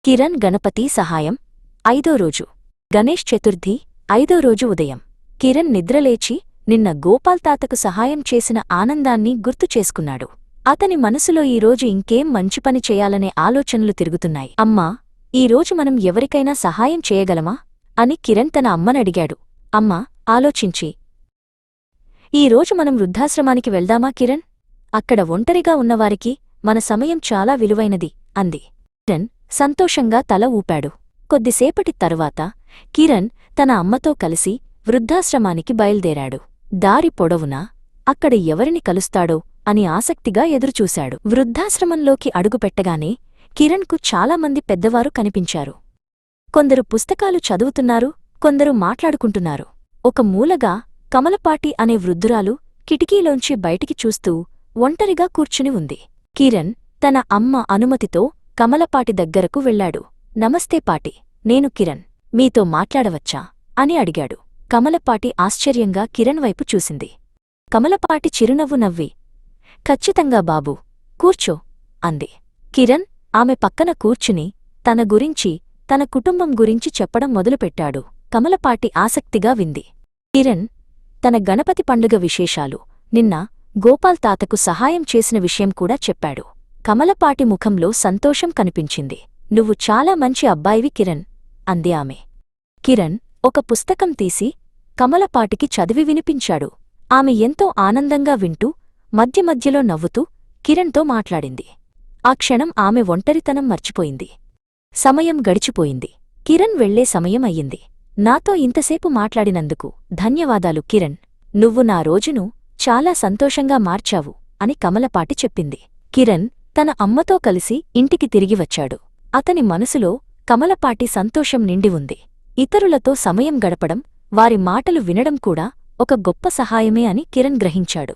కిరణ్ గణపతి సహాయం 5వ రోజు గణేష్ చతుర్థి 5వ రోజు ఉదయం కిరణ్ నిద్రలేచి నిన్న గోపాల్ తాతకు సహాయం చేసిన ఆనందాన్ని గుర్తు చేసుకున్నాడు. అతని మనసులో ఈరోజు ఇంకేం మంచి పని చేయాలనే ఆలోచనలు తిరుగుతున్నాయి. అమ్మా, ఈరోజు మనం ఎవరికైనా సహాయం చేయగలమా అని కిరణ్ తన అమ్మనడిగాడు. అమ్మా, ఆలోచించి, ఈరోజు మనం వృద్ధాశ్రమానికి వెళ్దామా కిరణ్? అక్కడ ఒంటరిగా ఉన్నవారికి మన సమయం చాలా విలువైనది అంది. కిరణ్ సంతోషంగా తల ఊపాడు. కొద్దిసేపటి తరువాత కిరణ్ తన అమ్మతో కలిసి వృద్ధాశ్రమానికి బయల్దేరాడు. దారి పొడవునా అక్కడ ఎవరిని కలుస్తాడో అని ఆసక్తిగా ఎదురుచూశాడు. వృద్ధాశ్రమంలోకి అడుగుపెట్టగానే కిరణ్కు చాలామంది పెద్దవారు కనిపించారు. కొందరు పుస్తకాలు చదువుతున్నారు, కొందరు మాట్లాడుకుంటున్నారు. ఒక మూలగా కమలపాటి అనే వృద్ధురాలు కిటికీలోంచి బయటికి చూస్తూ ఒంటరిగా కూర్చుని ఉంది. కిరణ్ తన అమ్మ అనుమతితో కమలపాటి దగ్గరకు వెళ్లాడు. నమస్తే పాటి, నేను కిరణ్, మీతో మాట్లాడవచ్చా అని అడిగాడు. కమలపాటి ఆశ్చర్యంగా కిరణ్ వైపు చూసింది. కమలపాటి చిరునవ్వు నవ్వి, ఖచ్చితంగా బాబూ, కూర్చో అంది. కిరణ్ ఆమె పక్కన కూర్చుని తన గురించి, తన కుటుంబం గురించి చెప్పడం మొదలుపెట్టాడు. కమలపాటి ఆసక్తిగా వింది. కిరణ్ తన గణపతి పండుగ విశేషాలు, నిన్న గోపాల్ తాతకు సహాయం చేసిన విషయం కూడా చెప్పాడు. కమలపాటి ముఖంలో సంతోషం కనిపించింది. నువ్వు చాలా మంచి అబ్బాయివి కిరణ్ అంది ఆమె. కిరణ్ ఒక పుస్తకం తీసి కమలపాటికి చదివి వినిపించాడు. ఆమె ఎంతో ఆనందంగా వింటూ మధ్య మధ్యలో నవ్వుతూ కిరణ్తో మాట్లాడింది. ఆ క్షణం ఆమె ఒంటరితనం మర్చిపోయింది. సమయం గడిచిపోయింది. కిరణ్ వెళ్లే సమయం అయ్యింది. నాతో ఇంతసేపు మాట్లాడినందుకు ధన్యవాదాలు కిరణ్, నువ్వు నా రోజును చాలా సంతోషంగా మార్చావు అని కమలపాటి చెప్పింది. కిరణ్ తన అమ్మతో కలిసి ఇంటికి తిరిగి వచ్చాడు. అతని మనసులో కమలపాటి సంతోషం నిండి ఉంది. ఇతరులతో సమయం గడపడం, వారి మాటలు వినడం కూడా ఒక గొప్ప సహాయమే అని కిరణ్ గ్రహించాడు.